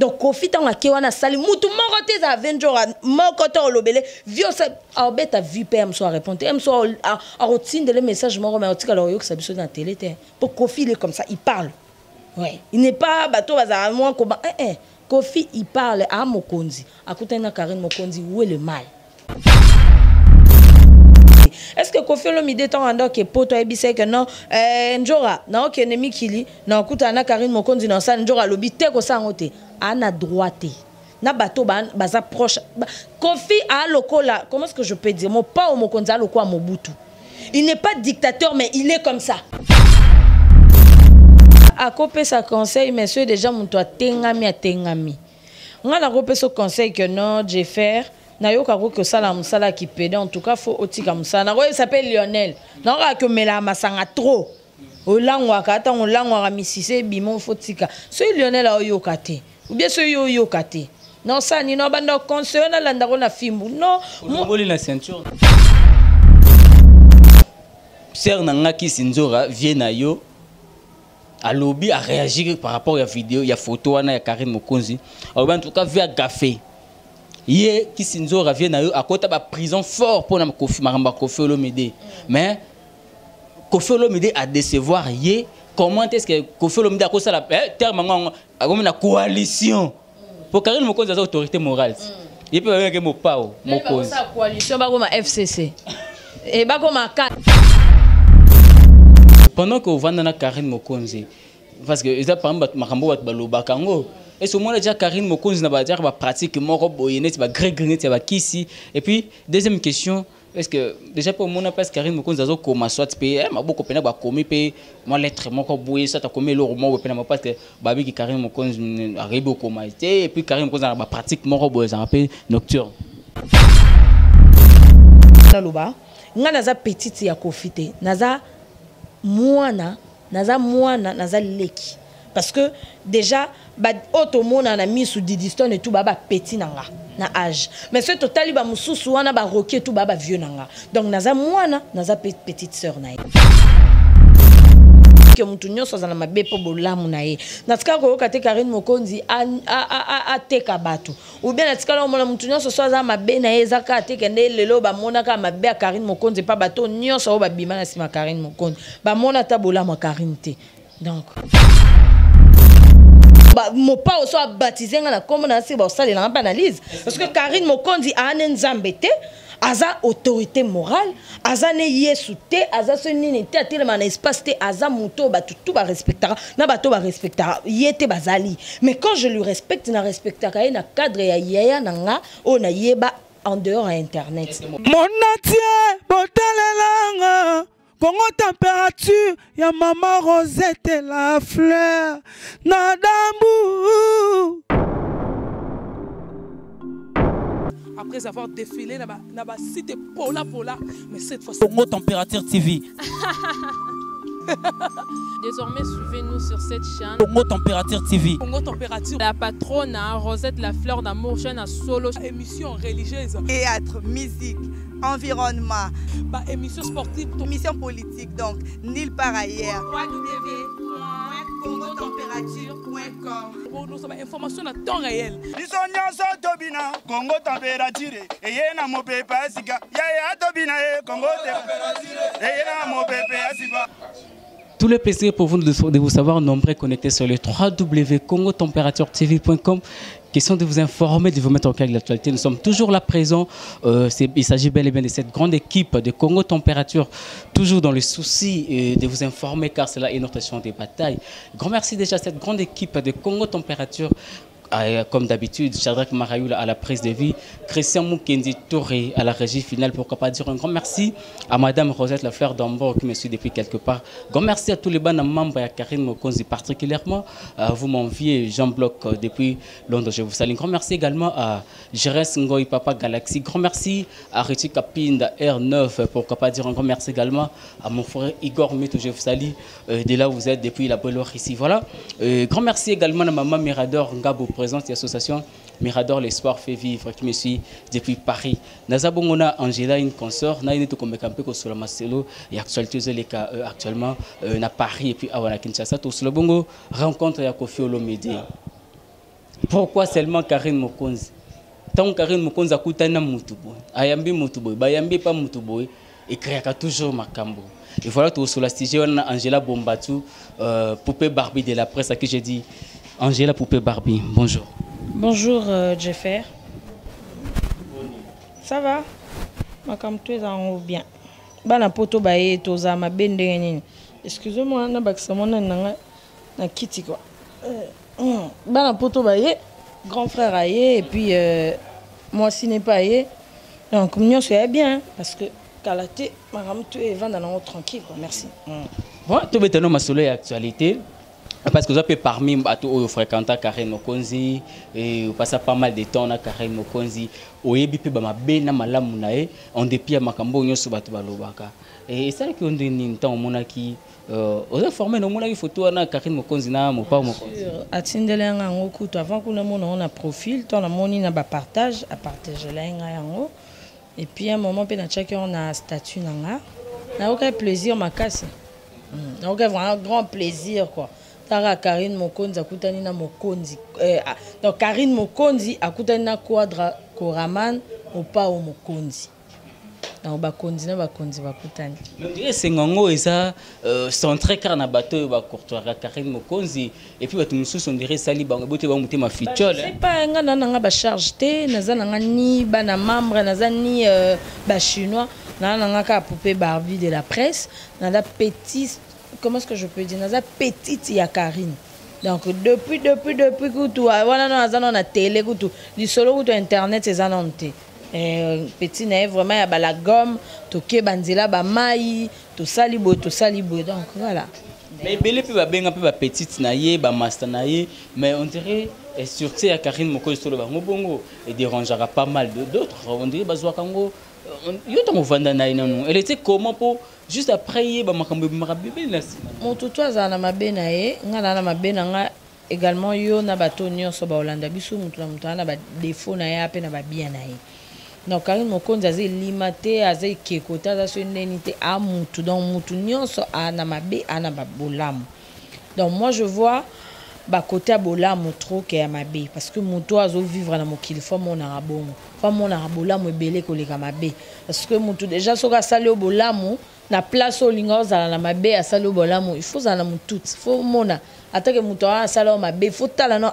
Donc Kofi tanga kewana sali mutu moko te za venjora moko to lobele vio sa obeta vu PM so répondre M so a rotinde le message moko mais otika lo yok sa biso na télé te pour Kofi il est comme ça il parle ouais il n'est pas bateau bazara moi ko Kofi il parle à Mokonzi akuta na Karine Mokonzi où est le mal. Est-ce que Kofi Olomide tant ando que poto ebise que non njora na ok ennemi kili na akuta na Karine Mokonzi na sa njora lobite ko sangote ana droite na bato baza proche Kofi a lokola comment est-ce que je peux dire mon pas au Mokonzi a lokola Mobutu il n'est pas dictateur mais il est comme ça a copé sa conseil monsieur déjà mon toi tengami on a copé ce conseil que non j'ai faire na yo kako que ça la musala qui pédé en tout cas faut otika musala na il s'appelle Lionel na ka que mela masanga trop olangwa ka ta olangwa misise bimon faut tika so Lionel a yo kate ou bien so yo kate non ça ni no banda conseil na landa ko na fimbu non mo la ceinture Ser nanga ki Sinzora vient na yo à lobby à réagir par rapport à la vidéo, il y a photo à Karine Mokonzi. En tout cas, via Gafé. Hier, qui Sinzora vient à côté de la prison fort pour Kofi Olomide. Mais Kofi Olomide a décevoir hier. Comment est-ce que Kofi Olomide a cause la terme la coalition pour Karine Mokonzi a autorité morale. Il peut avoir mon pao, Mokonzi. La coalition ba comme FCC. Et ba comme pendant que vous vendez Karine Mokonzi, parce que ils ont par exemple Makambo Balobakango, et ce moment déjà Karine Mokonzi n'a pas dire va pratique moro boyenet va grégrenet va kisi. Et puis deuxième question, est-ce que déjà pour mon appel Karine Mokonzi a comme soit payer ma beaucoup pena ba commis payer moi lettre moko boyer ça ta commis le roman pena parce que babi qui Karine Mokonzi arrive au coma et puis Karine Mokonzi a pratique moro boyer ça appelle nocturne. Naloba ngana za petite ya kofite naza mwana naza leki parce que déjà ba automona na mis sous Didiston et tout baba petit nanga na âge mais ce total ba mususu wana ba roquer tout baba vieux nanga donc naza mwana naza petite sœur na ye que mutu nyonso za na mabe po bolamu na ye natika ko kate Karine Mokonzi a teka bato ou bien natika la mona mutu nyonso so za mabe na ye zaka ateka nde lelo ba mona ka mabe a Karine Mokonzi pa bato nyonso ba bima na sima Karine Mokonzi ba mona ta bolamu Karine te donc mon pas aussi baptisé na comme na si ba sale na analyse parce que Karine Mokonzi a nzambe te aza autorité morale aza ne yesu te aza so nini te atelema na espace te aza moto batu tout ba respectera na bato ba respectera yete bazali mais quand je lui respecte na respectera na cadre ya yaya nanga o na yeba en dehors à internet mon natie botalelanga Congo température ya maman Rosette la fleur nadambu. Après avoir défilé na ba site Pola, mais cette fois Congo Température TV. Désormais, suivez-nous sur cette chaîne. Congo Température TV. Congo Température. La patronne Rosette la fleur d'amour, chaîne à solo. Émission religieuse. Théâtre, musique, environnement. Bah, émission sportive. Émission politique, donc nulle part ailleurs. www.congotempérature.com. Pour nous avoir information à temps réel. Congo Température. Et yena mo pepe asika. Ya tobina Congo Température. Et yena mo pepe asika. Tout le plaisir pour vous de vous savoir nombreux connectés sur le www.congotempératuretv.com. Question de vous informer, de vous mettre en calme de l'actualité. Nous sommes toujours là présents. Il s'agit bel et bien de cette grande équipe de Congo Température, toujours dans le souci de vous informer car c'est là est notre champ de bataille. Grand merci déjà à cette grande équipe de Congo Température. Comme d'habitude, Shadrach Marayoula à la prise de vie, Christian Mukendi Touré à la régie finale. Pourquoi pas dire un grand merci à Madame Rosette la fleur d'Ambo qui me suit depuis quelque part. Grand merci à tous les bons membres et à Karine Mokonzi particulièrement. À vous mon vieux Jean-Bloc depuis Londres, je vous salue. Grand merci également à Jerez Ngoy Papa Galaxy. Grand merci à Richie Kapinda R9. Pourquoi pas dire un grand merci également à mon frère Igor Mito, je vous salue de là où vous êtes depuis la Beloire ici. Voilà. Grand merci également à Maman Mirador Ngabo présente l'association Mirador l'Espoir fait vivre qui me suit depuis Paris. Nazabongona Angela une consort, na une tout comme campé sur la Marcelo et actualité les cas actuellement na Paris et puis à Kinshasa tout sur le bongo rencontre ya Kofi Olomide. Pourquoi seulement Karine Mokonzi? Tant Karine Mokonzi akutana mutu boy, ayambi mutu boy, bayambi pas mutu boy, et créera toujours makambo. Et voilà tout sur la stage, on a Angela Bombatu, poupée Barbie de la presse à qui j'ai dit Angela poupée Barbie. Bonjour. Bonjour Jeffer. Ça va? Makam tu es en bien. Bana poto baye toza mabende nini. Excusez-moi na bakisa mona na kiti quoi. Bana poto baye grand frère aye et puis moi si n'est pas aye. Donc nous c'est bien parce que Kalaté, madame, tu es vendant tranquille, quoi. Merci. Bon, tu veux te nommer sur l'actualité parce que vous avez parmi les fréquentants Karine Mokonzi et vous passez pas mal de temps à Karine Mokonzi. Au début, on dépit à Makambo, on se bat balobaka. Et c'est ça qu'on dit temps on qui on a formé nos photos à Karine Mokonzi na mo pas Mokonzi. Atindele ngo kutu avant qu'on on a profil, ton amoni na ba partage à partager la ngo. Et puis à un moment, on a un statut. On a aucun plaisir, ma casse. On a vraiment grand plaisir. Quoi. Karine Mokonzi a coûté na Mokonzi. Donc Karine Mokonzi a coûté na Quadra Koraman ou pas au Mokonzi. Donc Bakonzi na Bakonzi va coûter. Mais c'est ngongo et ça centré car na bateau va courtoir Karine Mokonzi et puis tu nous on dirait sali ba boté ba muté ma fichole. C'est pas nga na ba charge té na za na ni ba na membre na za ni ba chinois na nga ka poupée Barbie de la presse na la petite comment est-ce que je peux dire na za petite ya Karine. Donc depuis que tout voilà na za na télé que tout du solo que internet c'est zanonté. Petit naïf vraiment y a la gomme toke banzela ba mai to salibo donc voilà. Mais belé pe ba benga pe ba petite naïe ba master naïe mais on dirait surtout à Karine Mokonzi solo ba ngobongo et dérangera pas mal d'autres on dirait bazwa kango yo to vanda naïe non elle était comment pour juste après ba makambo marabibe na mon toto azana mabe naïe ngana na mabe nga également yo na bato nyonso ba Holanda biso mutu na mutu na ba défaut na ya pe na ba bien naïe. Donc Karine Mokonzi a limité a kekota za sonenité à mutu donc mutu nyonso ana mabe ana ba bolamu. Donc moi je vois ba côté bolamu trop que mabe parce que mutu azo vivre na mokili faut mon arabongo faut mon arabolamu ebele ko leka mabe parce que mutu déjà soka sali o bolamu na place o linga za na mabe a sali o bolamu il faut za na mutu faut mona atake mutu a sala o mabe faut tala no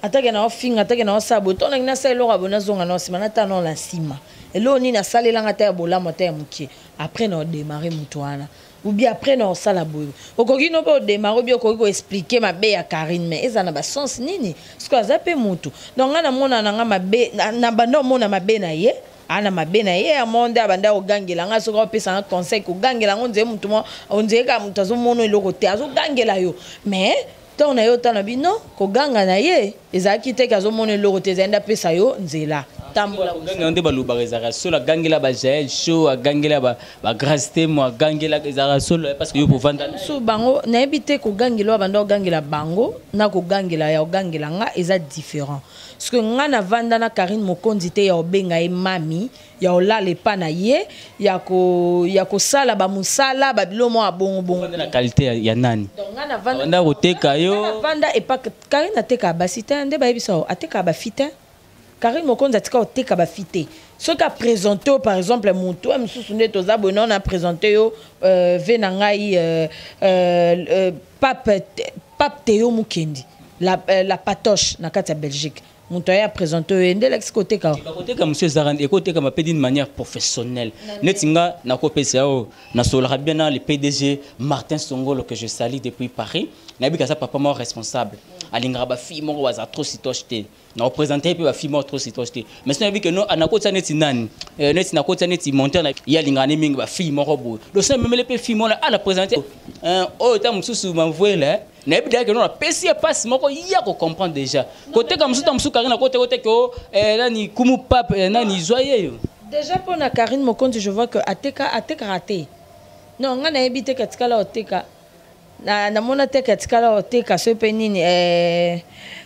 atake na ofinga atake na osabo to na sala lo rabona zonga no sima na tano la sima elo ni na sala langa ta bolamu ta mukie après na démarrer mutu ana ou bien après na sala boyo okoki no po démarrer bien okoki ko expliquer mabe ya Karine mais ezana ba sens nini parce que azape mutu donc ngana mona na nga mabe na bando mona mabe na ye ana mabe na ye amonde abanda ogangela nga soka opesa un conseil ko gangela ngonze mutu mo onze ka mutu azomono eloko te azogangela yo mais ton na yo tana bino ko ganga na ye ezaki te kazomono eloko te zenda pesa yo nzela tambola ganga nde baluba rezara sola gangela ba jael show gangela ba grâce te mo gangela ezara solo parce que yo pour vendre so bango na ebité ko gangela banda gangela bango na ko gangela ya gangela nga eza différent parce que nga na vanda na Karine Mokonzi te ya obenga e mami ya olale pa na ye ya ko sala ba musala ba bilomo abongo bongo na qualité ya nani donc nga na vanda oteka yo na vanda e pa Karine ateka ba sita nde ba yebisa ateka ba fita Karine Mokonzi atika oteka ba fite ce qu'a présenté par exemple mutu amsusu nde toza bono na présenté yo venangai pape Théo Mukendi la patoche na kati ya Belgique mutu a présenté ende l'ex côté ka monsieur Zaran et côté comme d'une manière professionnelle netinga na kopesa o na sola bien le PDG Martin Songolo que je salue depuis Paris na bika sa papa moi responsable alinga ba fille mo wa za trop sitochte na représenter pe ba fille mo trop sitochte mais c'est vu que non anakota neti nani neti na kota neti monter na ya linga ne mingi ba fille mo robo le seul même les filles mo la ala présenter oh ta mususu m'envoyer na bida que non la PC passe moko ya ko comprendre déjà côté comme ça mususu Karine côté que nani kumu pape nani joyeux déjà pour na Karine Mokonzi je vois que ateka raté non nga na ebité katika la oteka na mona te katika oteka so pe nini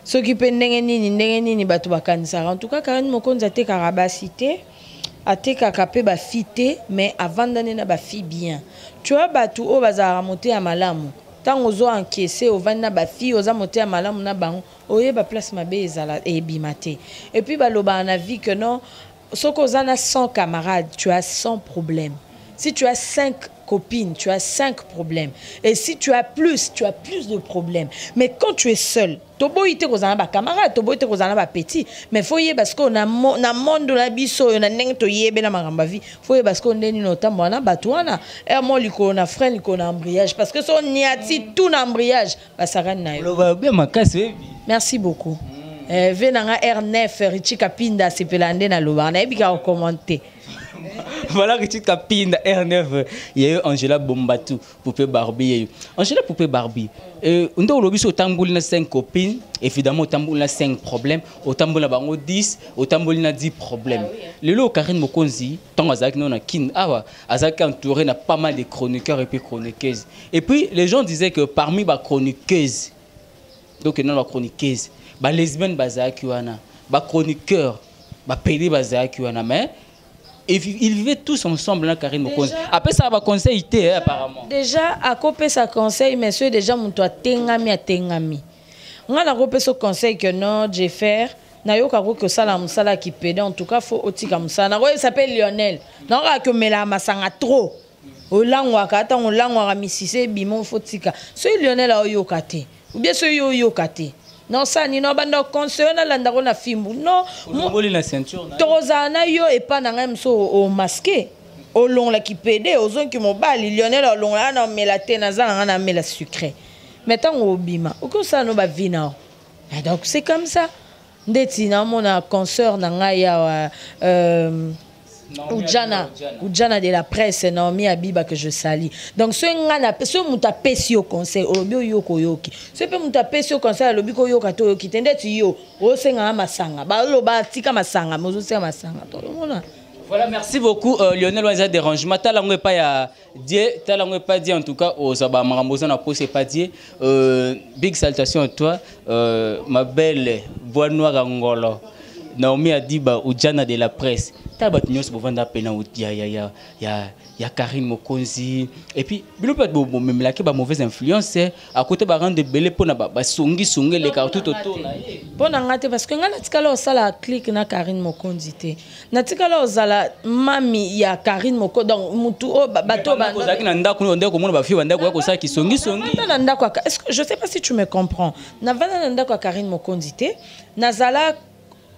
so ki pe ndenge nini bato bakanisa en tout cas Karine Mokonzi ateka rabasité ateka kapé ba fité mais avant d'année na ba fi bien tu vois bato o bazara monter à malamu tant ozo encaissé au vana ba fille aux amoté à malamu na bango oye ba place mabe ezala e bimate et puis ba loba na vie que non soko zana 100 camarades tu as 100 problèmes si tu as 5 copines tu as 5 problèmes et si tu as plus de problèmes mais quand tu es seul tobo ite ko zana ba camarade tobo ite ko zana ba petit mais faut y parce qu'on a na monde la biso on a ndenge to yebe na magamba vie faut y parce qu'on ndeni notamment na batwana et moi liko na frein liko na embrayage parce que son niati tout na embrayage ba sarane na yo merci beaucoup venanga R9 Richie Kapinda sepelande na loba na ebika commenter. Voilà Richie Kapinda R9 il y a eu Angela Bombatu Poupée Barbie Angela Poupée Barbie on doit lobi sur tamboul na 5 copines évidemment tamboul na 5 problèmes au tamboul na bango 10 au tamboul na 10 problèmes le lo Karine Mokonzi tant azaki non na kin awa azaki entouré na pas mal de chroniqueurs et puis chroniqueuses et puis les gens disaient que parmi ba chroniqueuses donc non la chroniqueuse ba lesbienne bazaki wana ba chroniqueur ba pédé bazaki wana mais et ils vivaient tous ensemble dans Karine Mokonzi. Après ça va conseil apparemment. Déjà à copier sa conseil monsieur déjà mon toi tengami a tengami. On a copié ce conseil que non j'ai fait na yo kako que ça la musala qui pédé en tout cas faut otika musala. Na il s'appelle Lionel. Non que mela masanga trop. Olangwa kata olangwa misise bimon faut tika. Ce Lionel a yo kate. Ou bien ce yo kate. Non ça ni no banda conseil na landa na fimbu non moboli na ceinture na tozana yo et pas na ngam so au masqué au long la qui pédé aux gens qui mobali Lionel au long là na melate na za na mela sucré maintenant au bima ou que ça no ba vina donc c'est comme ça ndeti na mona concert na ngaya Ujana de la presse Naomi Abiba que je salue. Donc ce ngana ce muta pesi au conseil olobio yoko yoki. Ce pe muta pesi au conseil olobiko yoka to yoki tendeti yo o senga masanga. Ba loba tika masanga mozo senga masanga to mona. Voilà, merci beaucoup Lionel Wanza dérangement talango pas ya die talango pas dit en tout cas aux aba marambozo na pose pas dit big salutation à toi ma belle voix noire ngolo. Naomi Adiba Ujana de la presse. Tabat nyos bovanda pena ya Karine Mokonzi et puis bilo peut bo même là que ba mauvaise influence à côté ba rendre belé pona ba songi les cartes tout autour na ye. Pona ngate parce que ngana tikala osala clique na Karine Mokonzi te. Na tikala osala mami ya Karine Mokonzi donc mutu o bato ba kozaki na ndako ndeko mona ba fi ba ndako ko sa ki songi. Na ndako est-ce que je sais pas si tu me comprends. Na vana na ndako Karine Mokonzi te. Nazala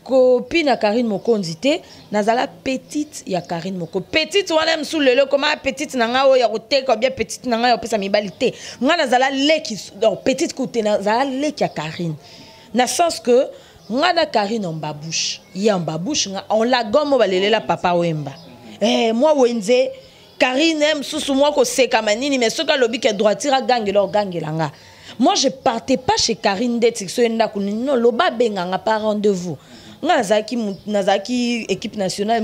copine à Karine Mokonzi te nazala petite ya Karine Mokonzi petite wana msou lelo comment petite nanga o ya kote ko bien petite nanga ya pesa mibalité nga nazala leki donc petite côté nazala leki ya Karine na sens que nga na Karine en babouche ya en babouche nga on la gomme balelela papa wemba moi wenze Karine msou moi ko seka manini mais soka lobi ke droitira gangela nga moi je partais pas chez Karine d'être so enda kunino loba benganga par rendez-vous Nazaki équipe nationale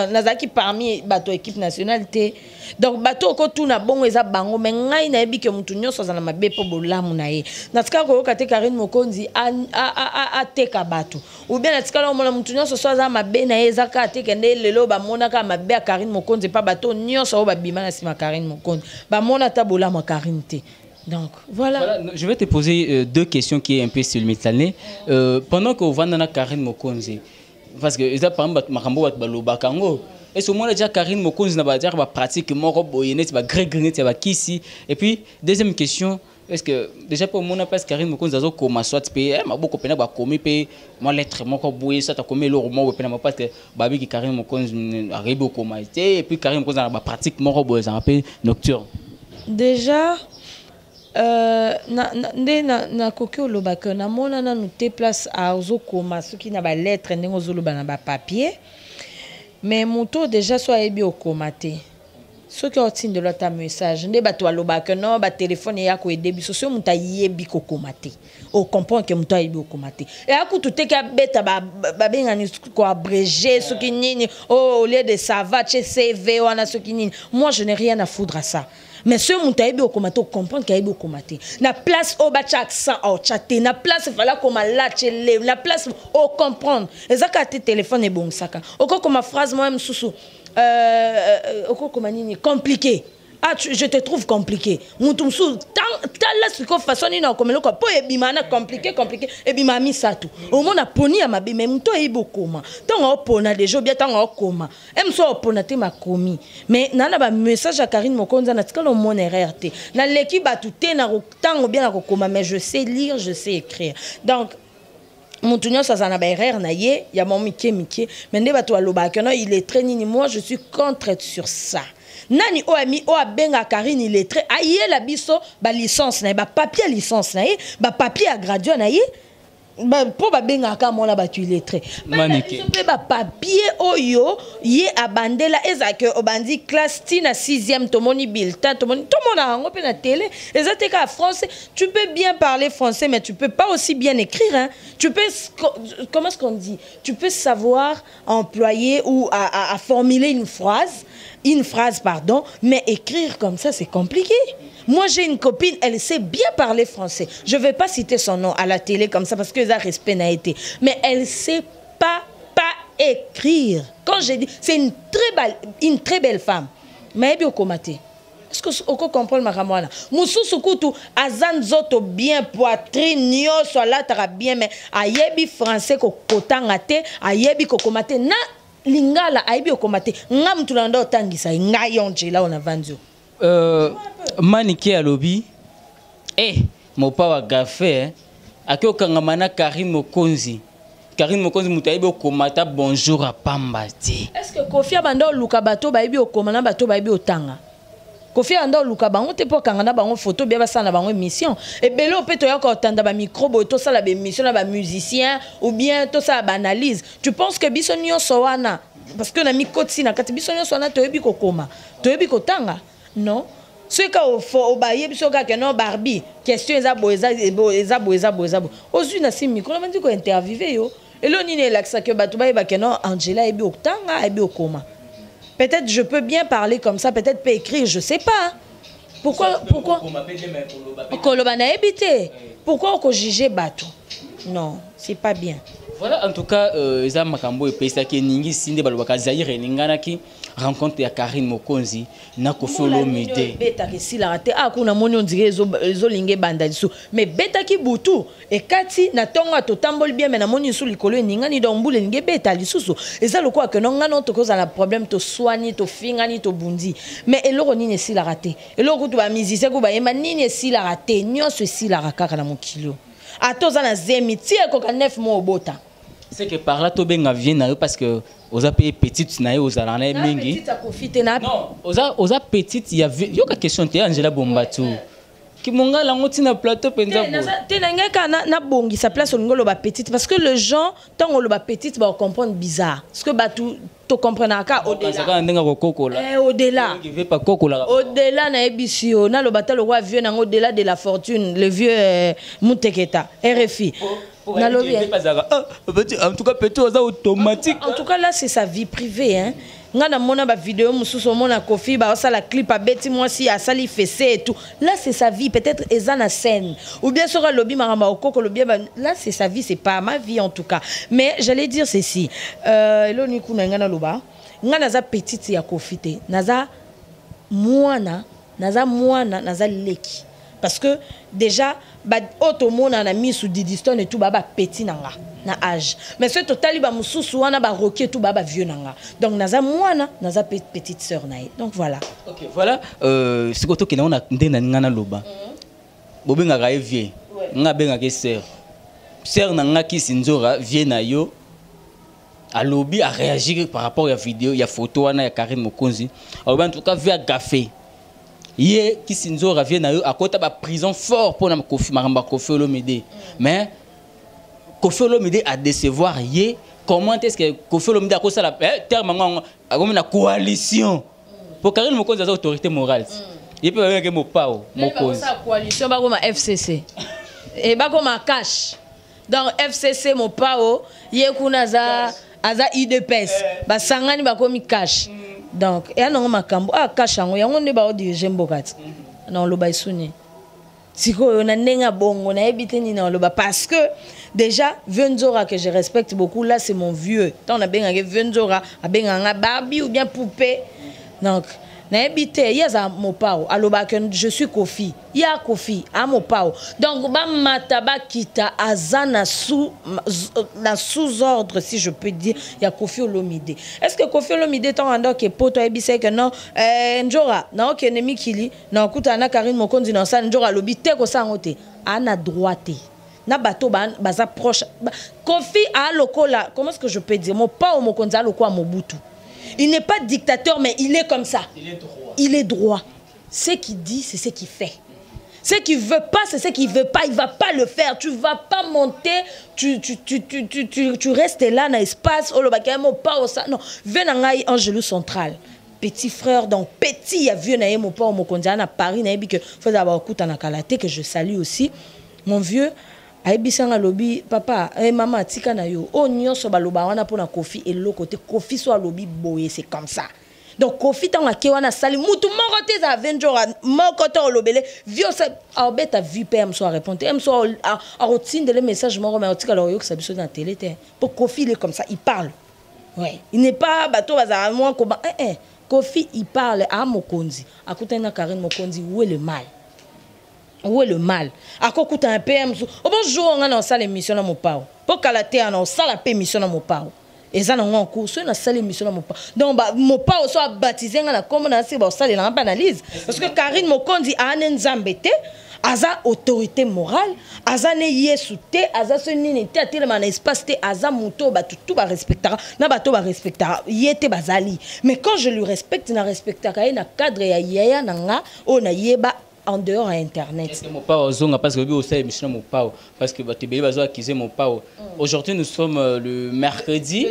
nazaki parmi bato équipe nationale té donc bato ko tuna bongo eza bango mais ngai na yebi ke mutu nyoso za na mabe po bolamu na ye natika ko kate Karine Mokonzi a teka bato ou bien natika lo mona mutu nyoso so za mabe na ye za ka teka nde lelo ba mona ka mabe Karine Mokonzi pa bato nyoso ba bima na sima Karine Mokonzi ba mona ta bolamu Karine té. Donc voilà. Je vais te poser deux questions qui est un peu simultanées. Pendant que vous vendez Karine Mokonzi, parce que ils ont par exemple Makambo Baloba Kango, et ce moment déjà Karine Mokonzi n'a pas dire va pratique moro boyenet va grégrenet va kisi. Et puis deuxième question, est-ce que déjà pour mon appel Karine Mokonzi azo koma soit payer ma beaucoup pena ba komi payer moi lettre moko boye ça ta komi le roman pena ma parce que babi qui Karine Mokonzi arrive au coma et puis Karine Mokonzi na pratique moro boye ça appelle nocturne. Déjà na koki oloba que na mona na nous te place à ozokoma soki na ba lettre ndenge ozoloba na ba papier mais moto déjà soit ebi okoma te soki otinde lo ta message nde bato aloba que non ba téléphone ya ko edebi so muta yebi ko koma te o comprendre que muta yebi okoma te et akutu te ka beta ba benga ni ko abrégé soki nini au lieu de ça va chez CV wana soki nini moi je n'ai rien à foutre à ça. Mais ce moutaïbi au comité comprendre qu'il y a au comité. La place au bas accent au chatter, la place voilà comme la place au comprendre. Et ça quand téléphone est bon ça. Au quoi comme phrase moi même sous au quoi comme nini compliqué. Ah, je te trouve compliqué. Moutoumsou, tant là, ce qu'on façon, il a comme le corps. Et bimana compliqué. Et bimami ça tout. Au moins, on a poni à ma bime, mais mouto est beaucoup. Tant on a pona déjà, bien tant on a coma. Aime soit on pona te ma commis. Mais nana ba message à Karine Mokonza, n'a tkalo mon RRT. Na l'équipe a tout na tant ou bien à coma, mais je sais lire, je sais écrire. Donc, mon tournoi ça na ba erreur na ye, ya mon Mickey. Mais ne ba to aloba que non, il est très nini. Moi, je suis contre sur ça. Nani oami o abenga Karine il est très aye la biso ba licence na ba papier licence na ba papier à graduat na ba po ba benga ka mona ba tu il est très manike ba papier oyo ye abandela ezake obandi classe ti na 6e tomoni bulletin tomoni hango pe na télé ezate ka français tu peux bien parler français mais tu peux pas aussi bien écrire hein. Tu peux comment est-ce qu'on dit tu peux savoir employer ou à formuler une phrase, pardon, mais écrire comme ça, c'est compliqué. Moi, j'ai une copine, elle sait bien parler français. Je ne vais pas citer son nom à la télé comme ça parce que ça respect n'a été. Mais elle ne sait pas écrire. Quand j'ai dit, c'est une très belle femme. Mais elle est au est-ce que vous comprenez ma ramona? Moussou soukoutou azan zoto bien poitrine nyo soit là tara bien mais ayebi français ko kotanga te ayebi ko komate na lingala ayebi ko komate ngam tulanda otangisa ngayonje là on a vendu manike alobi mopa wa gafe akio kangamana Karine Mokonzi mutu ayebi okomata bonjour à pambati. Est-ce que Kofi abanda luka bato bayebi okomana bato bayebi otanga Kofi anda luka bango te po kangana bango photo bien basana bango émission et belo pe to yako otanda ba micro bo to sala ba émission na ba musicien ou bien to sala ba analyse tu penses que biso nyonso wana parce que na mikoti na kati biso nyonso wana to yebi kokoma to yebi kotanga non ce ka o ba yebi so ka que non Barbie question eza bo ozu na si micro na ndiko interviewer yo et lo ni ne laksa que bato ba yeba que non Angela yebi otanga yebi okoma. Peut-être je peux bien parler comme ça, peut-être pas écrire, je sais pas. Pourquoi Pourquoi on juge bateau? Non, c'est pas bien. Voilà, en tout cas, Eza Makambo et Pesaki Ningi Sinde Balwaka Zahir et Ninganaki rencontre ya Karine Mokonzi na Kofi Olomide. Beta ki si la rate a kuna moni on dirait zo linge banda diso. Mais beta ki butu et kati na tonga to tambol bien mais na moni sou likolo ningani do mbule linge beta lisusu. Eza lokwa que non ngana to koza na problème to soigner to fingani to bundi. Mais eloko nini si la rate. Eloko to ba musicien ko ba yema nini si la rate nyonso si la rakaka na mokilo. Atoza na zemi tie ko ka 9 mois obota. C'est que par là to benga vient parce que oza payé petite na oza na mingi. Petite a profité na. Non, oza petite il y a yo ka question te Angela Bombatu. Ki monga la ngoti na plateau penza bo. Te na ngaka na bongi sa place ngolo ba petite parce que les gens tant on le ba petite va comprendre bizarre. Parce que ba tout to comprendre ka au-delà. Ça ka ndenga ko kokola. Au-delà. Qui veut pas kokola. Au-delà na ebisio na le bata le roi vieux na au-delà de la fortune le vieux Muteketa RFI. En tout cas, peut-être automatique. En tout cas, là, c'est sa vie privée. Hein. Ngana mona ba vidéo mususu mona Kofi ba ça la clip a beti moi si a sali fessé et tout. Là, c'est sa vie. Peut-être ezana scène. Ou bien sera lobby maramba okoko lobby. Là, c'est sa vie. C'est pas ma vie en tout cas. Mais j'allais dire ceci. Elo ni kuna ngana loba. Ngana za petite ya Kofi te. Naza mwana naza leki. Parce que déjà, auto monde a mis sous Didiston et tout baba petit nanga na âge. Mais ce total ba mususu wana ba roquer tout baba vieux nanga. Donc naza mwana naza petite sœur nae. Donc voilà. OK, voilà c'est koto ke na on a ndena ngana loba. Bobenga ka vieux. Nga benga ke sœur. Sœur nanga ki sinzora vieux na yo. A lobby a réagir par rapport à la vidéo, il y a photo wana ya Karine Mokonzi. En tout cas via café. Hier, qui s'inzo revient à côté de la prison fort pour Kofi Olomide. Mais Kofi Olomide a décevoir hier. Comment est-ce que Kofi Olomide a cause la terme la coalition pour Karine Mokonzi a autorité morale. Il peut avoir mon pao, mon cause. La coalition va comme FCC et va comme cash. Donc FCC mon pao, hier kuna za IDPS, ba sangani ba comme cash. Donc, et non makambo kashango yango ne ba dirige mbokati. Non lo ba isuni. Siko na nenga bongo na ebite ni na lo ba parce que déjà Venzora que je respecte beaucoup là c'est mon vieux. Tant on a benga Venzora, a benga Barbie ou bien poupée. Donc na ebité yaza mopao aloba que je suis Kofi ya Kofi a mopao donc ba mataba kita azana sous ordre si je peux dire ya Kofi Olomide. Est-ce que Kofi Olomide tant ando que poto ebise que non njora na ok ennemi kili na kuta na Karine Mokonzi na sa njora lobi te ko sangote ana droite na bato baza proche Kofi a lokola comment est-ce que je peux dire mopao Mokonzi a lokola Mobutu. Il n'est pas dictateur, mais il est comme ça. Il est droit. Il est droit. Ce qu'il dit, c'est ce qu'il fait. Ce qu'il veut pas, c'est ce qu'il veut pas. Il va pas le faire. Tu vas pas monter. Tu restes là dans l'espace. Oh, le bakayamo pas au ça. Non. Venangai Angelou Central. Petit frère, donc petit, il y a vieux naïe mon père mon condian à Paris naïe que faut d'abord écouter na Kalaté que je salue aussi. Mon vieux. Aibisanga lobby papa maman tika na yo o nyonso baloba wana pona Kofi et l'autre côté Kofi soit lobby boye c'est comme ça donc Kofi tanga ke wana sali mutu moko te za venjora moko to lobele vio sa obeta vu PM soit répondre M soit a rotine les messages moko mais tika lo yo que ça biso na télé te pour Kofi il est comme ça il parle ouais il n'est pas bateau baza moi ko Kofi il parle à Mokonzi akuta na Karine Mokonzi où est le mal. Où est le mal? À quoi coûte un PM? Au bonjour, on a une salle émission à mon pao. Pour Kalaté, on a une salle émission à mon pao. Et ça, on a un cours, on a une salle émission à mon pao. Donc, mon pao soit baptisé, on a comme on a une salle et on analyse. Parce que Karine Mokonzi a un zambete, aza autorité morale, aza ne yesute, aza se ninete, a tellement espace te, aza muto, tout va respecter, na bato va respecter, yete bazali. Mais quand je lui respecte, na respecte, na cadre ya yaya nanga, on a yeba. En dehors à internet. Est-ce que mon pao zonga parce que lui aussi émission mon pao parce que bah tébé bazo accuser mon pao. Aujourd'hui nous sommes le mercredi,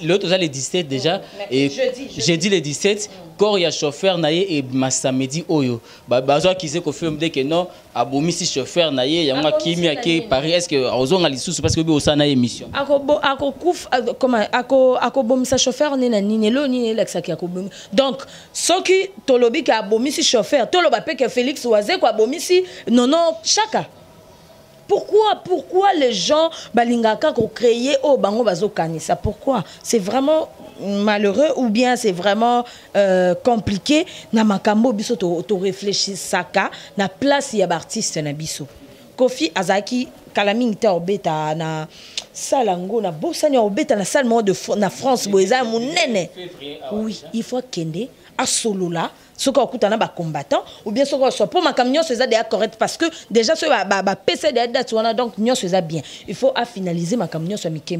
l'autre le 17 déjà et jeudi le 17 corps ya chauffeur naie et ma samedi oyo. Bah bazo accuser ko film dès que non abomi si chauffeur naie ya nga kimi aki Paris est-ce que ozonga lisusu parce que lui aussi na émission. Ako kouf comment ako bomi sa chauffeur ni na nini lo ni lexa ki ako bomi. Donc soki tolobi ka abomi si chauffeur toloba pe que Félix quoi bomisi non chaka pourquoi les gens balingaka ko créer au bango bazo kanisa pourquoi c'est vraiment malheureux ou bien c'est vraiment compliqué na makambo biso to réfléchir saka na place ya artiste na biso Kofi azaki kalami ngita obeta na salango na bosani obeta na salle de na France boeza munene oui il faut kende a solo là ce qu'on écoute na combattant ou bien ce qu'on soit pour ma camion c'est déjà correct parce que déjà ce PC de date on a donc nion c'est bien il faut à finaliser ma camion soit mike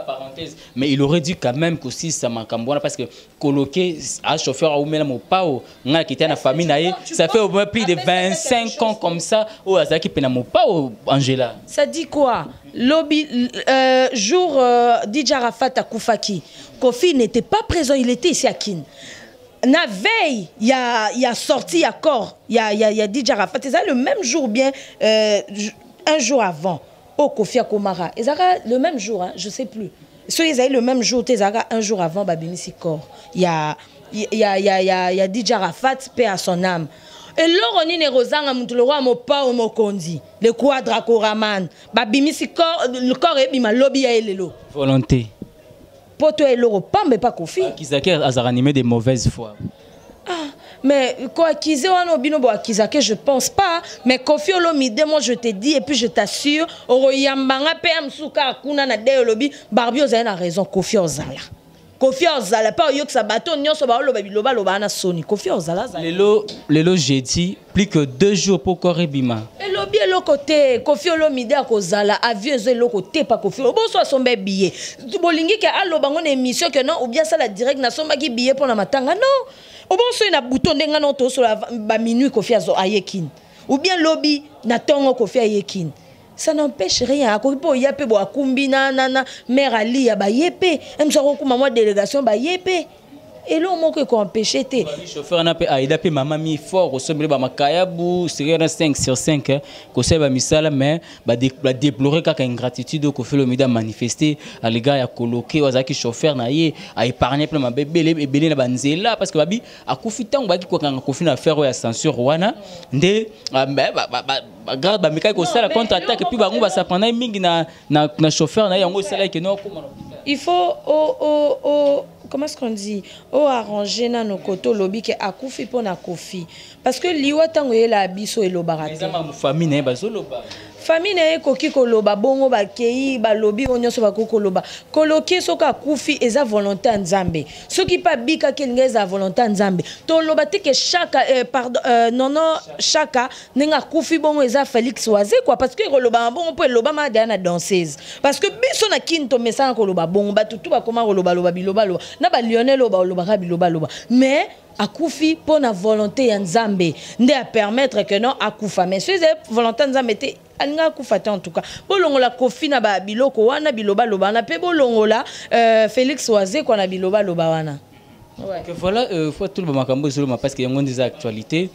parenthèse mais il aurait dit quand même que si ça m'a cambona parce que coloquer un chauffeur ou même mon pao nga qui était na famille naé ça fait au moins plus de 25 ans comme ça ou azaki pena mon pao Angela ça dit quoi lobby jour DJ Arafat à Koufaki Kofi n'était pas présent il était ici à Kin. Na veille, il y a sorti à corps, il y a DJ Arafat. C'est le même jour bien, un jour avant, au Kofi Akomara. Ils le même jour, hein, je sais plus. Soit ils le même jour, un jour avant, Babimisi corps. Il y a DJ Arafat, paix à son âme. Et là, on est Rosanga Moutouloa, mon pa ou mon kondi. Le quadra Koraman. Babimisi corps, le corps est bima, lobby à elelo. Volonté. Poto et l'euro, pas mais pas Kofi. Kizake a animé des mauvaises fois. Ah, mais quoi qu'ils aient binobo Kizake, je pense pas. Mais Kofi Olomide, moi je te dis et puis je t'assure, Oroyambanga PM Souka Kuna na de lobby, Barbio a raison, Kofi Ozala. Kofi Ozala, pas yo que ça bateau, nyon so ba loba loba na Sony. Kofi Ozala. Lelo jeudi, plus que 2 jours pour Korebima. Et lobby est l'autre côté, Kofi Olomide à Kozala, avieux est l'autre côté, pas Kofi. Bon soit son billet. Tu bolingi que allo bangon émission que non, ou bien ça la direct na son bagi billet pour la matanga, non. Ou bon soit na bouton denga non to sur la ba minuit Kofi azo ayekin. Ou bien lobby na tongo Kofi ayekin. Ça n'empêche rien. Akopo yape bo akumbi na mère Ali ya ba yepe. Emsoko kuma moi délégation ba yepe. Et là, on peut empêcher. Le chauffeur n'a pas aidé maman mi fort au sommet de Makayabu, c'est 5 sur 5 que c'est misala mais déplorer quelque ingratitude que fait le média manifester à les gars à coloquer aux acquis chauffeur naie à épargner plein ma bébé et belé na banzela parce que babi à confitant baki quoi quand confine à faire à censure wana ndé grave ba mika ko sala contre attaque et puis ba ngomba ça prendre mingi na chauffeur naie yango sala que non comment il faut comment est-ce qu'on dit, oh arranger na nos koto lobby que akufi pour na kofi parce que liwa tango yela biso elobara te famille ne bazoloba famille na ekoki koloba bongo bakei balobi onyoso bakokoloba koloki soka kufi eza volonté ya nzambe soki pa bika kelinga eza volonté ya nzambe toloba te ke chaka chaka nenga kufi bongo eza Félix Oise quoi parce que koloba bongo po eloba ma na danseuse parce que biso na kinto mesana koloba bongo batutu bakoma koloba loba biloba loba na ba Lionel loba loba biloba loba mais akufi pour na volonté ya nzambe nde a permettre que non akufa mais si volonté ya nzambe te alinga akufa te en tout cas bolongola kofi na ba biloko wana biloba loba na pe bolongola Félix Oise kwa na biloba loba wana. Ouais. Que voilà, faut tout le makambo zoloma parce qu'il y a une des actualités.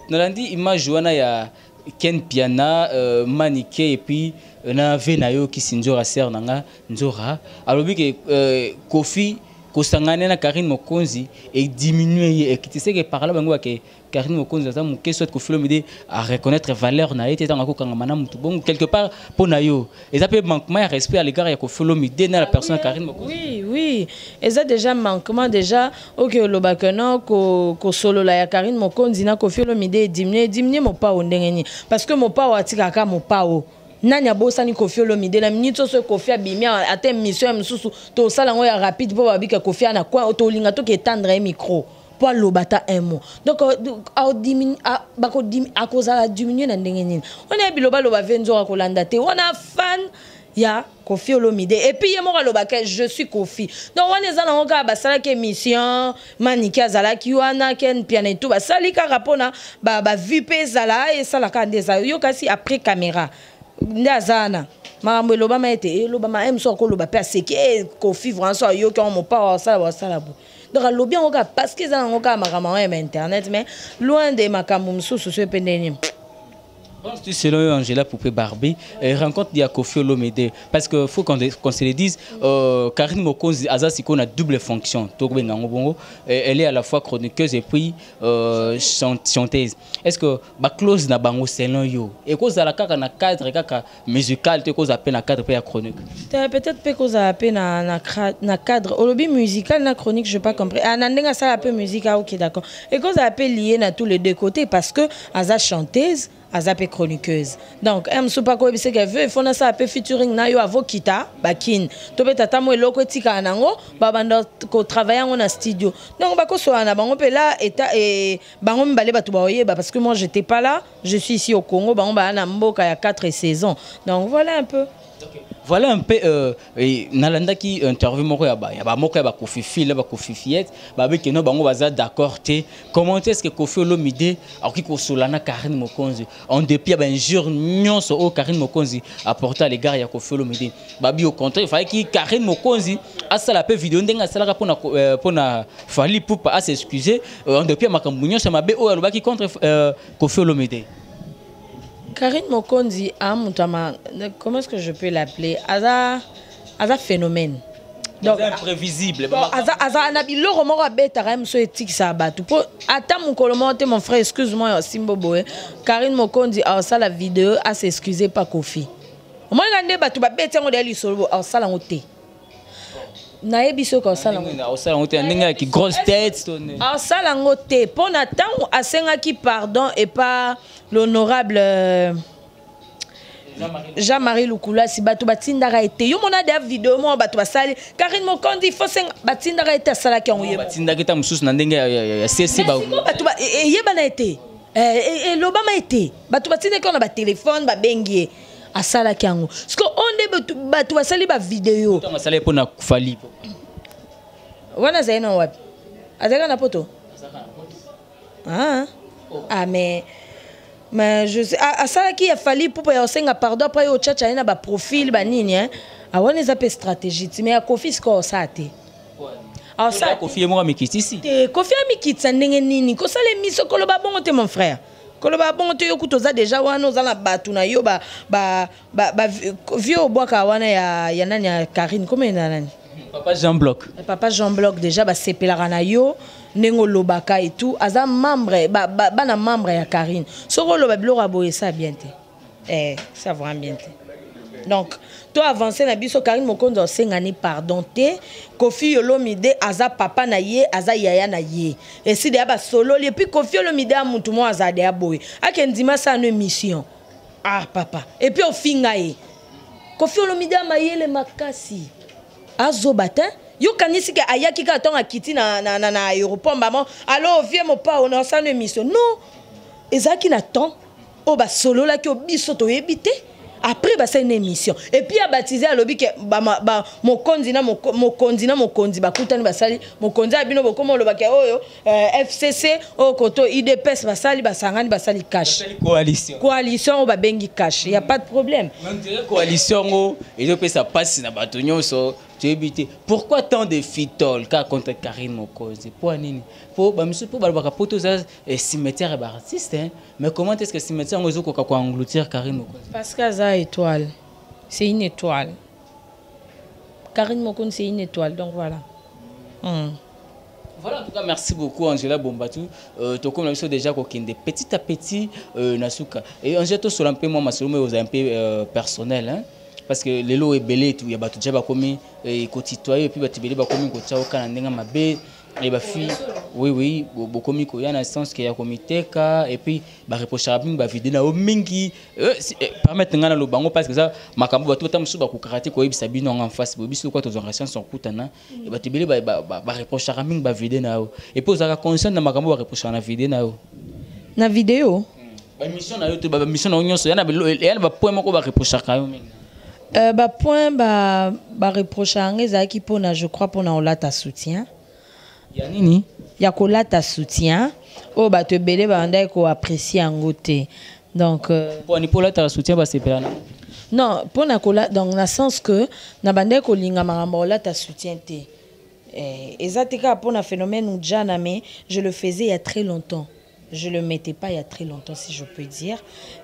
Nalandi image wana ya Ken Piana, Maniké et puis na Venayo qui sinjora ser nanga nzora. Alors que Kofi kosangana na Karine Mokonzi et diminuer et tu sais que par là bango que Karine Mokonzi ça mon que soit Kofi Olomide à reconnaître valeur na été tant ko kangana mutu bon quelque part pour nayo et ça peut manquement de respect à l'égard ya Kofi Olomide na la personne Karine Mokonzi. Oui et ça déjà manquement déjà OK lobakeno ko solo la ya Karine Mokonzi na Kofi Olomide diminuer mo pa ondengeni parce que mo pa watika ka mo pa o nanya bosani Kofi Olomide na minute so Kofi abimia ate mission msusu to sala ngo ya rapide po babika Kofi na kwa to linga to ke tendre micro pour lobata un mot donc a diminuer bako akoza diminuer na ndenge nini on a biloba loba venzo ko landa te on a fan ya Kofi Olomide et puis yemo loba que je suis Kofi donc on est dans ka basala ke mission Maniké azala ki wana Ken Piana tout basali ka rapona ba vu pe zala et sala ka ndeza yo kasi après caméra ndazana makambo eloba ma ete eloba ma emso ko loba pe seki Kofi vraiment yo ka mo pa sala bo donc alobi ngo ka parce que za ngo ka makambo ya internet mais loin de makambo msusu so pendeni. Bon, c'est selon Angela Poupé Barbie, rencontre de Kofi Olomide parce que faut qu'on se le dise, Karine Mokonzi Azasiko a double fonction. Elle est à la fois chroniqueuse et puis chanteuse. Est-ce que la clause na bango selon yo et cause à la na cadre kaka musical te cause appel na cadre pe ya chronique. Peut-être pe cause appel na cadre olobi musical na chronique je pas compris. Anandenga ça appel musical OK d'accord. Et cause appel lié na tous les deux côtés parce que Aza chanteuse azapé chroniqueuse donc elle me pas quoi c'est qu'elle veut il faut na ça appel featuring na yo avokita bakin to be tata mo eloko tika nango babanda ko travailler en studio donc bako so na bango pe là et bango mbale batu ba oyeba parce que moi j'étais pas là je suis ici au Congo bango ba na mboka ya 4 saisons donc voilà un peu. Voilà un peu nalanda qui interview moko ya ba moko ya ba Kofi file ba Kofi fiette ba be keno bango baza d'accord te comment est-ce que Kofi Olomide akoki ko solana Karine Mokonzi en dépit ba injure nyonso o Karine Mokonzi apporter à l'égard ya Kofi Olomide ba bi au contraire il fallait que Karine Mokonzi asala pe vidéo ndenga sala pona Fally Ipupa à s'excuser en dépit makambo nyonso mabe o alobaki contre Kofi Olomide. Karine Mokonzi a comment est-ce que je peux l'appeler Aza phénomène. Donc imprévisible. Aza na biloko moko beta quand même so éthique ça batu. Pour ata mon colomote mon frère excuse-moi Simbobo. Karine Mokonzi a ça la vidéo à s'excuser pas Kofi. Moi ngande batu ba beta ngo dali solo a ça la ngote. Na biso ko ça la ngote. A ça la ngote ndenge ki grosse tête tonne. A ça la ngote pour Nathan asenga ki pardon et pas l'honorable Jean-Marie Lukula si batu batindara été yo mona de vidéo mo batu basali Karine Mokonzi faut senga batindara été sala ki on yeba batindara ta mususu na ndenge ya CC ba batu yeba na été et l'Obama été batu batindara ko na ba téléphone ba bengie asala ki yango parce que on batu basali ba vidéo to basali pona Fally wana zaina wapi azaka na poto mais je sais à ça qui a fallu pour senga pardon après au tchatcha na ba profil ba nini hein awana za pe stratégie mais a Kofi ko ça te alors ça Kofi mo mikiti ici Kofi mikiti ndenge nini ko sale miso ko lo ba bongo te mon frère ko lo ba bongo te yokuto za déjà wana za na batu na yo ba vieux obwaka wana ya nani ya Karine comment nani Papa Jean Bloc. Papa Jean Bloc déjà ba sepelarana yo nengo lobaka et tout aza membre bana membre ya Karine soko loba biloko aboye ça bien te ça vraiment bien te Donc, toi avancé na biso Karine Mokonzo sengani pardon te Kofi Olomide aza papa na ye aza yaya na ye. Et si de ba solo et puis Kofi Olomide a mutu mo aza de aboy. Akendima sa no émission. Ah papa. Et puis au finga ye. Kofi Olomide a mayele makasi. Azo batin. Yo kanisi ke ayaki ka tonga kiti na aéroport maman. Alors viens mon pa on a sa no émission. Non. Ezaki na temps. O ba solo la ki obiso to yebite. Après bah c'est une émission et puis a baptisé à lobby que mon condina bakutani basali mon condina abino bokomo lo baka oyo FCC au koto IDPS basali basangani basali cash coalition ba bengi cash y a pas de problème coalition et je peux ça passe na batonyo so tu éviter pourquoi tant de fitol car contre Karine Mokonzi pour nini pour ba monsieur pour ba poto za cimetière ba artiste mais comment est-ce que cimetière ngozo ko engloutir Karine Mokonzi parce que ça étoile c'est une étoile Karine Mokonzi c'est une étoile donc voilà Voilà, en tout cas, merci beaucoup Angela Bombatou. Comme nous sommes déjà petit à petit Nasuka. Et Angela, tout sur un peu moi, un peu personnel, hein? Parce que les lots est belé, tout, il y a battu déjà commis et côtoyer et puis battu belé commis côté au Canada ma bé et ba fille. Oui, beaucoup commis il y a un sens qu'il y a comité et puis ba reprocher à ba vidéo na o mingi permettre ngana lo bango parce que ça makambo ba tout temps sous ba ko karaté ko yebisa bino en face biso quoi to relation sont kutana et battu belé ba reprocher à mingi ba vidéo na et puis ça conscient na makambo ba reprocher na vidéo na vidéo ba mission na yo to ba mission na nyonso yana ba point moko ba reprocher ka yo mingi point reprocher ezaki pona je crois pona olata soutien ya nini ya kolata soutien o ba te belé ba ndai ko apprécier ngote donc poni polata soutien ba sepela non pona kola donc na sens que na bandai ko linga makambo olata soutien te ezatika pona phénomène ou jana mais je le faisais il y a très longtemps. Je le mettais pas il y a très longtemps si je peux dire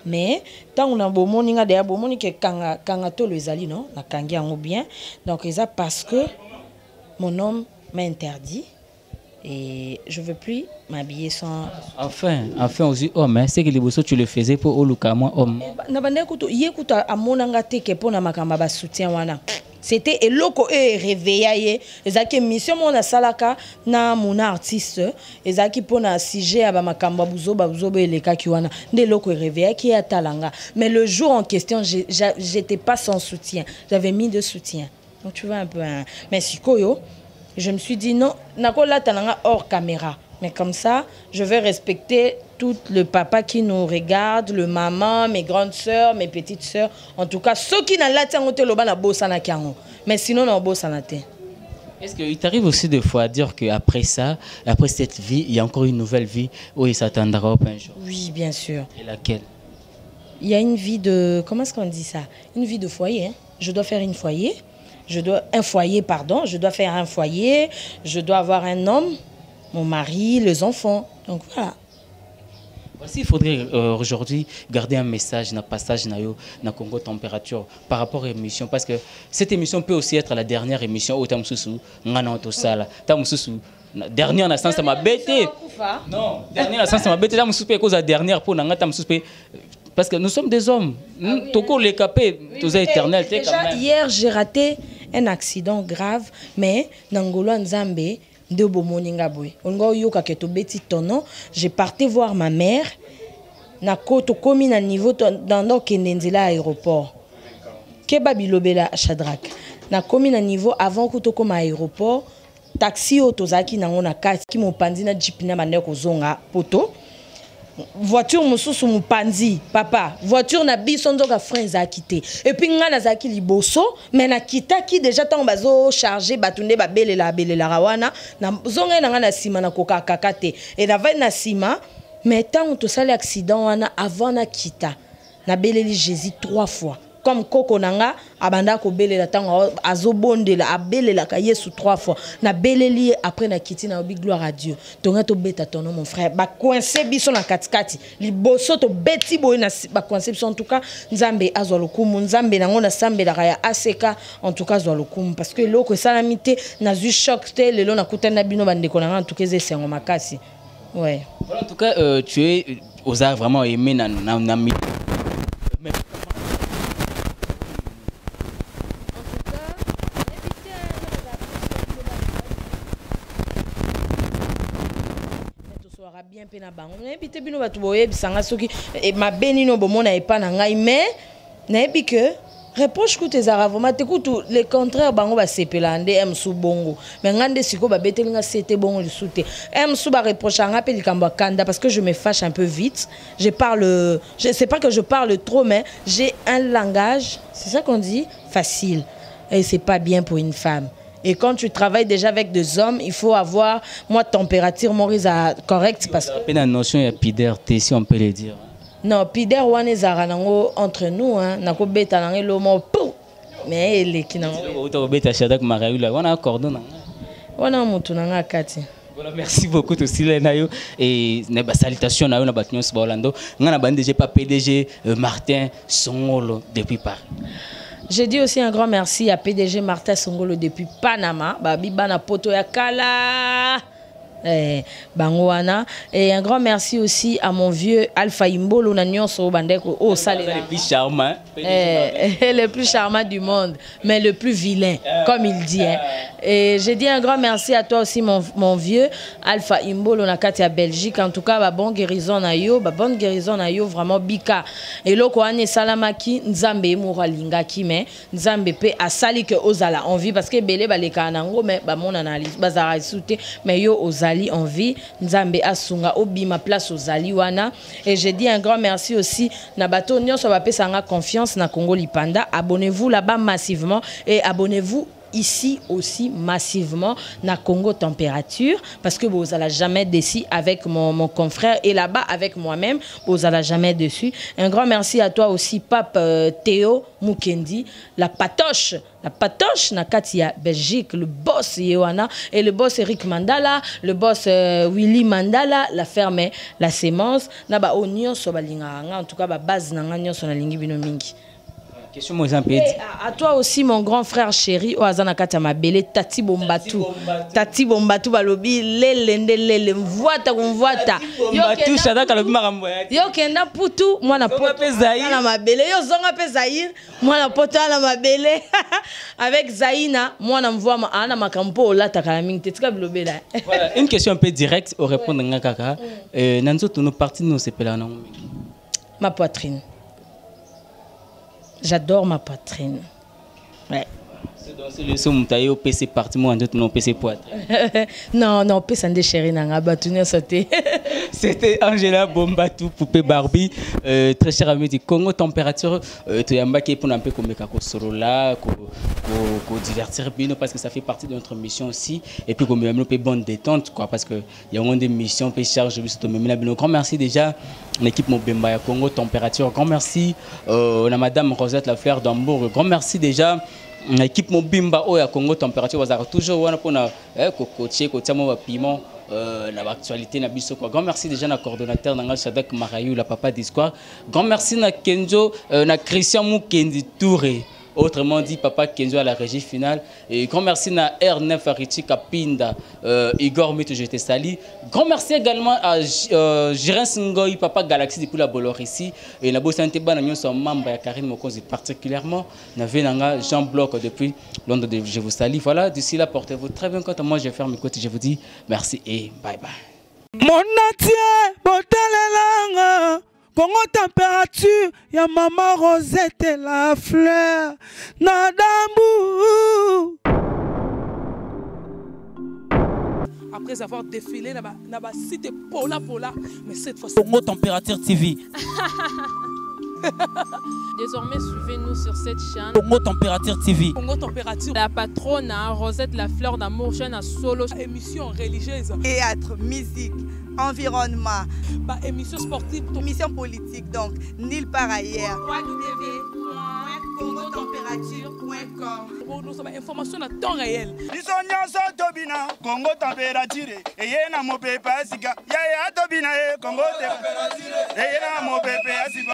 mais tant on a beau moninga de bomoni que kanga to le zali non na kangi ango bien donc ça parce que mon homme m'a interdit et je veux plus m'habiller sans enfin aussi homme c'est que les bossos tu le faisais pour oluka moi homme na bande kuto yekuta amonanga te ke pona makamba ba soutien wana c'était eloko e réveillé ezaki mission mona salaka na mon artiste ezaki pona sujet aba makamba buzo eleka ki wana nde eloko réveillé ki atalanga mais le jour en question j'étais pas sans soutien j'avais mis de soutien donc tu vois un peu mais sikoyo je me suis dit non nakola talanga hors caméra mais comme ça je vais respecter tout le papa qui nous regarde, le maman, mes grandes sœurs, mes petites sœurs. En tout cas, ceux qui n'ont pas de mais sinon, on a bossana. Est-ce qu'il t'arrive aussi des fois à dire qu'après ça, après cette vie, il y a encore une nouvelle vie où il s'attendra au un jour? Oui, bien sûr. Et laquelle? Il y a une vie de... Comment est-ce qu'on dit ça? Une vie de foyer. Hein? Je dois faire un foyer. Je dois faire un foyer. Je dois avoir un homme, mon mari, les enfants. Donc voilà. Voici, il faudrait aujourd'hui garder un message, un passage dans Congo Température par rapport à l'émission. Parce que cette émission peut aussi être la dernière émission au Tamsusu, dernière naissance, ça m'a bêté. Non, dernière naissance, ça m'a bêté. La dernière pour parce que nous sommes des hommes. Toko les capés, tous éternels. Déjà, hier, j'ai raté un accident grave, mais Nangolo Nzambe. De bomoninga boy ongo yoka keto beti tono j'ai parti voir ma mère na koto komi na niveau dans kenenzela aéroport keba bilobela Shadrack na komi na niveau avant koto koma aéroport taxi otozaki nango na kati ki mopandi na jeep na mande ko zonga poto voiture mususu mupanzi papa voiture na biso nzoka frein za quitté et puis nga na zaki liboso mais na kita ki déjà tant bazo charger batunde ba belela rawana na zonga na nga na sima na koka kakate et na va na sima mais tant to sali accident wana avant na kita na beleli Jésus 3 fois comme koko nanga abanda ko belela tango azobondela abelela ka Yesu 3 fois na beleli après na kiti na obi gloire à Dieu tonga to beta ton nom mon frère ba coincé biso na katikati liboso to beti boy na ba coincé biso en tout cas nzambe azwa lokumu nzambe nango na sambela ya aseka en tout cas azwa lokumu parce que loko salamité na zu choc te lelo na kutana bino bande ko nanga en tout cas c'est en makasi ouais voilà, en tout cas tu es osé vraiment aimer na bien pe na bango na ebite bino batu boye bisanga soki ma benino bomona epa na ngai mais na ebi que reproche que tes aravoma te kutu le contraire bango ba sepelande emsu bongo mais ngande siko ba betelinga c'était bongo le soute emsu ba reproche nga pe likambo kanda parce que je me fâche un peu vite je sais pas que je parle trop mais j'ai un langage c'est ça qu'on dit facile et c'est pas bien pour une femme. Et quand tu travailles déjà avec des hommes, il faut avoir moi température correcte parce que la notion de pider, si on peut le dire. Non, pider wane zaranango entre nous hein, nako beta nango lomo pou. Mais elle qui nango. Auto beta shadak marayu là, on a cordon nanga. On a mutu nanga kati. Voilà, merci beaucoup aussi Lenayo et neba salutation na yo na batnyo so Orlando. Ngana bande DG pas PDG Martin Songolo depuis Paris. Je dis aussi un grand merci à PDG Martin Songolo depuis Panama. Babi bana poto ya kala. Bangwana. Et un grand merci aussi à mon vieux Alpha Imbolo Nanyoso Bandeko. Oh, ça le plus charmant. Le plus charmant du monde, mais le plus vilain, comme il dit. Hein. Et je dis un grand merci à toi aussi, mon vieux Alpha Imbolo Nakati à Belgique. En tout cas, bah, bonne guérison na yo, vraiment bika. Et loko ane salamaki nzambe mouralinga ki mais nzambe pe asali que ozala envie parce que belé baleka nango mais ba mon analyse bazara souté mais yo ozali envie nzambe asunga obima place ozali wana. Et je dis un grand merci aussi na bato nyonso ba pesanga confiance na Congo Lipanda. Abonnez-vous là-bas massivement et abonnez-vous ici aussi massivement na Congo Température parce que vous allez jamais déçu avec mon confrère et là-bas avec moi-même vous allez jamais dessus. Un grand merci à toi aussi Pape Théo Mukendi la patoche na Katia Belgique le boss Yohana et le boss Eric Mandala le boss Willy Mandala la ferme la sémence na ba onyo so balinga en tout cas ba base na nganyo so na lingi bino mingi. À toi aussi mon grand frère chéri Oazana Katama Bele Tati Bombatu balobi lele mvwata kumvwata Bombatu shadaka lobi makambo yake yo kenda putu mwana poto na mabele yo zonga pe Zaïr mwana poto na mabele avec Zaïna mwana mvwa ana makampo lata kala mingi tetika bilobela. Voilà une question un peu directe au répondre ngakaka nanzo tono parti no sepela na ma poitrine. J'adore ma poitrine. Ouais. C'est le son mutayo PC parti moi en non PC poitrine. Non, PC ndé chéri nanga batunya sauté. C'était Angela Bombatu poupée Barbie très cher ami du Congo Température to yamba qui pour un peu comme ka ko solo là ko divertir bien parce que ça fait partie de notre mission aussi et puis comme même peu bonne détente quoi parce que il y a des missions peu charge juste to même là grand merci déjà l'équipe Mobemba ya Congo Température grand merci na madame Rosette Lafleur d'Hambourg grand merci déjà l'équipe Mobimba au ya Congo Température bazara toujours wana pona coacher ko tiamo piment l'actualité na biso quoi. Grand merci déjà na coordonnateur Nangal Shadak Marayou la papa d'histoire. Grand merci na Kenzo na Christian Mukendi Touré. Autrement dit papa Kenzo à la régie finale et grand merci na R9 Arichi Kapinda Igor Mito j'étais sali. Grand merci également à Jiren Ngoy papa Galaxy depuis la Bolor ici et na Bosante Ba na nyonso membre ya Karine Mokonzi particulièrement na Venanga Jean Bloc depuis Londres je vous salue. Voilà d'ici là portez-vous très bien quant à moi je ferme mes côtés je vous dis merci et bye bye. Mon natie botalelanga Congo Température, ya maman Rosette la fleur, Nadambu. Après avoir défilé, naba cité Pola, mais cette fois Congo Température TV. Désormais, suivez-nous sur cette chaîne. Congo Température TV. Congo Température. La patronne, Rosette la fleur d'amour, chaîne à solo. Émission religieuse. Théâtre, musique, environnement. Bah, émission sportive. Émission politique, donc nulle part ailleurs. www.congotempérature.com. Nous avons information à temps réel. Congo Température. Et yena mo pepe asika. Ya tobina Congo Température. Et yena mo pepe asika.